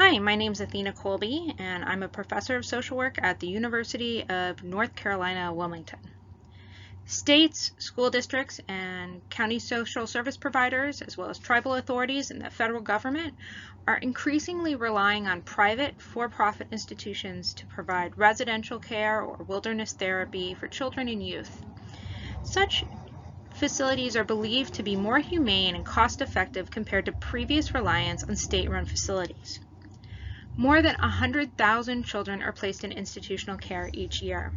Hi, my name is Athena Kolbe, and I'm a professor of social work at the University of North Carolina, Wilmington. States, school districts, and county social service providers, as well as tribal authorities and the federal government, are increasingly relying on private, for-profit institutions to provide residential care or wilderness therapy for children and youth. Such facilities are believed to be more humane and cost-effective compared to previous reliance on state-run facilities. More than 100,000 children are placed in institutional care each year.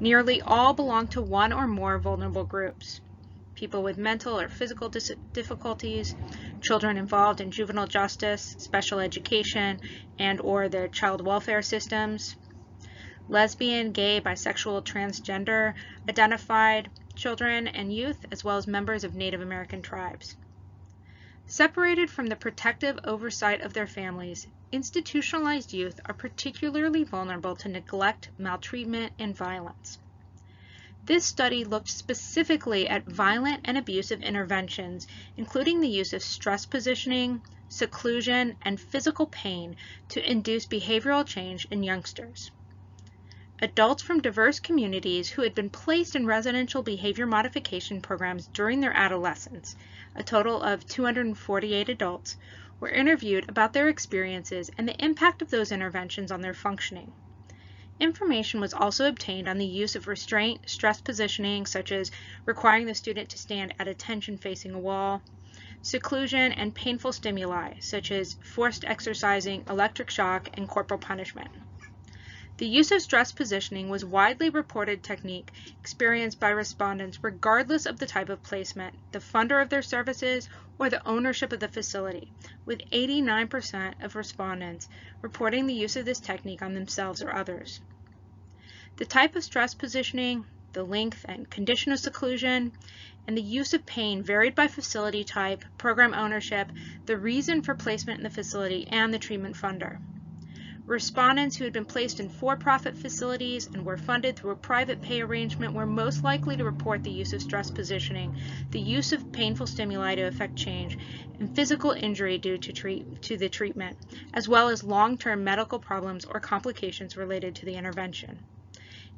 Nearly all belong to one or more vulnerable groups: people with mental or physical difficulties, children involved in juvenile justice, special education, and/or the child welfare systems, lesbian, gay, bisexual, transgender identified children and youth, as well as members of Native American tribes. Separated from the protective oversight of their families, institutionalized youth are particularly vulnerable to neglect, maltreatment, and violence. This study looked specifically at violent and abusive interventions, including the use of stress positioning, seclusion, and physical pain to induce behavioral change in youngsters. Adults from diverse communities who had been placed in residential behavior modification programs during their adolescence, a total of 248 adults, were interviewed about their experiences and the impact of those interventions on their functioning. Information was also obtained on the use of restraint, stress positioning, such as requiring the student to stand at attention facing a wall, seclusion, and painful stimuli, such as forced exercising, electric shock, and corporal punishment. The use of stress positioning was a widely reported technique experienced by respondents regardless of the type of placement, the funder of their services, or the ownership of the facility, with 89% of respondents reporting the use of this technique on themselves or others. The type of stress positioning, the length and condition of seclusion, and the use of pain varied by facility type, program ownership, the reason for placement in the facility, and the treatment funder. Respondents who had been placed in for-profit facilities and were funded through a private pay arrangement were most likely to report the use of stress positioning, the use of painful stimuli to affect change, and physical injury due to the treatment, as well as long-term medical problems or complications related to the intervention.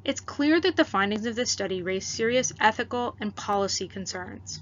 It's clear that the findings of this study raise serious ethical and policy concerns.